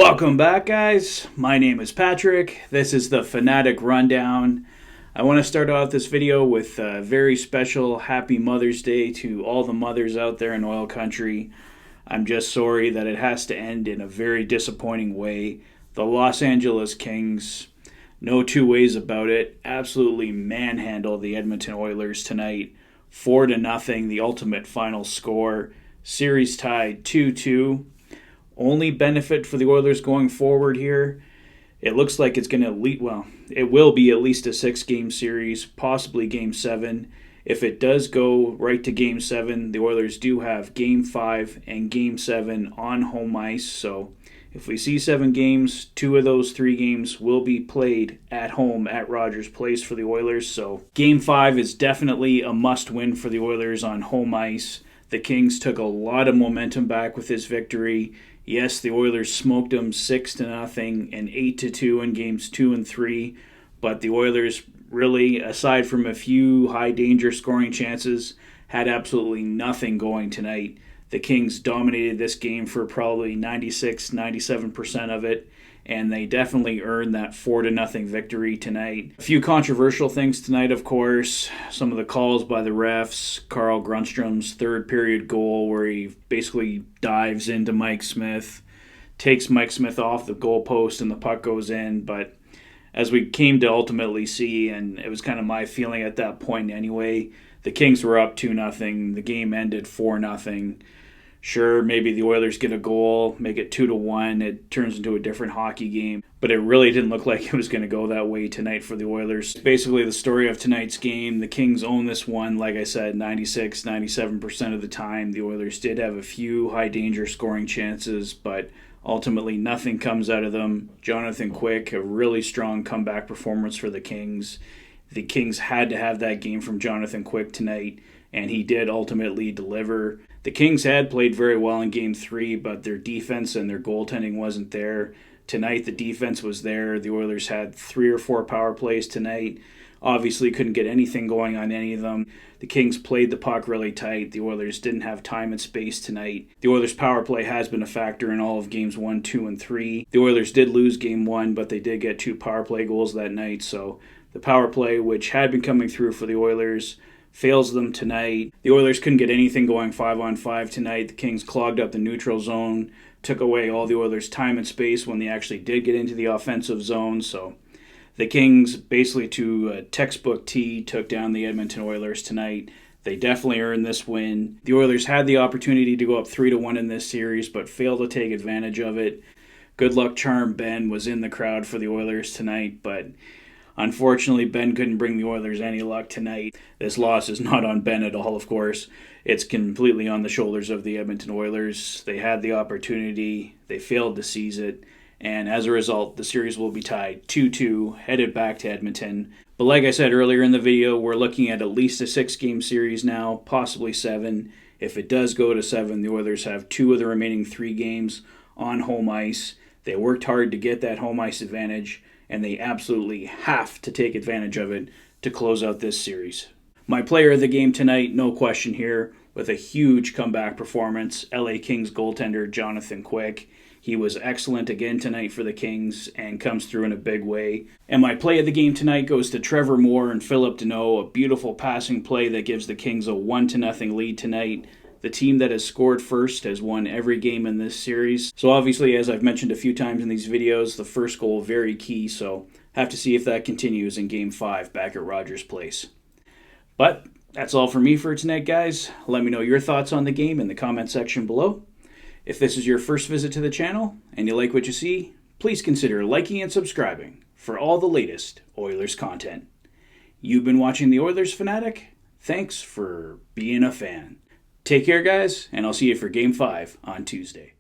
Welcome back, guys. My name is Patrick. This is the Fanatic Rundown. I want to start off this video with a very special Happy Mother's Day to all the mothers out there in oil country. I'm just sorry that it has to end in a very disappointing way. The Los Angeles Kings, no two ways about it, absolutely manhandled the Edmonton Oilers tonight. 4-0, the ultimate final score. Series tied 2-2. Only benefit for the Oilers going forward here, it looks like it's going to it will be at least a 6-game series, possibly Game 7. If it does go right to Game 7, the Oilers do have Game 5 and Game 7 on home ice. So if we see 7 games, 2 of those 3 games will be played at home at Rogers Place for the Oilers. So Game 5 is definitely a must-win for the Oilers on home ice. The Kings took a lot of momentum back with this victory. Yes, the Oilers smoked them 6-0 and 8-2 in games 2 and 3, but the Oilers really, aside from a few high-danger scoring chances, had absolutely nothing going tonight. The Kings dominated this game for probably 96-97% of it, and they definitely earned that 4-0 victory tonight. A few controversial things tonight, of course. Some of the calls by the refs. Carl Grundstrom's third period goal where he basically dives into Mike Smith, takes Mike Smith off the goalpost and the puck goes in. But as we came to ultimately see, and it was kind of my feeling at that point anyway, the Kings were up 2-0. The game ended 4-0. Sure, maybe the Oilers get a goal, make it 2-1. It turns into a different hockey game. But it really didn't look like it was going to go that way tonight for the Oilers. Basically, the story of tonight's game, the Kings own this one, like I said, 96-97% of the time. The Oilers did have a few high-danger scoring chances, but ultimately nothing comes out of them. Jonathan Quick, a really strong comeback performance for the Kings. The Kings had to have that game from Jonathan Quick tonight, and he did ultimately deliver. The Kings had played very well in Game 3, but their defense and their goaltending wasn't there. Tonight, the defense was there. The Oilers had 3 or 4 power plays tonight. Obviously, couldn't get anything going on any of them. The Kings played the puck really tight. The Oilers didn't have time and space tonight. The Oilers' power play has been a factor in all of Games 1, 2, and 3. The Oilers did lose Game 1, but they did get 2 power play goals that night. So the power play, which had been coming through for the Oilers, fails them tonight. The Oilers couldn't get anything going 5-on-5 tonight. The Kings clogged up the neutral zone, took away all the Oilers' time and space when they actually did get into the offensive zone. So the Kings, basically to a textbook T, took down the Edmonton Oilers tonight. They definitely earned this win. The Oilers had the opportunity to go up 3-1 in this series, but failed to take advantage of it. Good luck charm Ben was in the crowd for the Oilers tonight, but unfortunately, Ben couldn't bring the Oilers any luck tonight. This loss is not on Ben at all, of course. It's completely on the shoulders of the Edmonton Oilers. They had the opportunity. They failed to seize it. And as a result, the series will be tied 2-2, headed back to Edmonton. But like I said earlier in the video, we're looking at least a 6-game series now, possibly 7. If it does go to 7, the Oilers have 2 of the remaining 3 games on home ice. They worked hard to get that home ice advantage, and they absolutely have to take advantage of it to close out this series. My player of the game tonight, no question here, with a huge comeback performance, LA Kings goaltender Jonathan Quick. He was excellent again tonight for the Kings and comes through in a big way. And my play of the game tonight goes to Trevor Moore and Phillip Danault, a beautiful passing play that gives the Kings a 1-0 lead tonight. The team that has scored first has won every game in this series. So obviously, as I've mentioned a few times in these videos, the first goal very key, so have to see if that continues in Game 5 back at Rogers Place. But that's all for me for tonight, guys. Let me know your thoughts on the game in the comment section below. If this is your first visit to the channel and you like what you see, please consider liking and subscribing for all the latest Oilers content. You've been watching the Oilers Fanatic. Thanks for being a fan. Take care, guys, and I'll see you for Game 5 on Tuesday.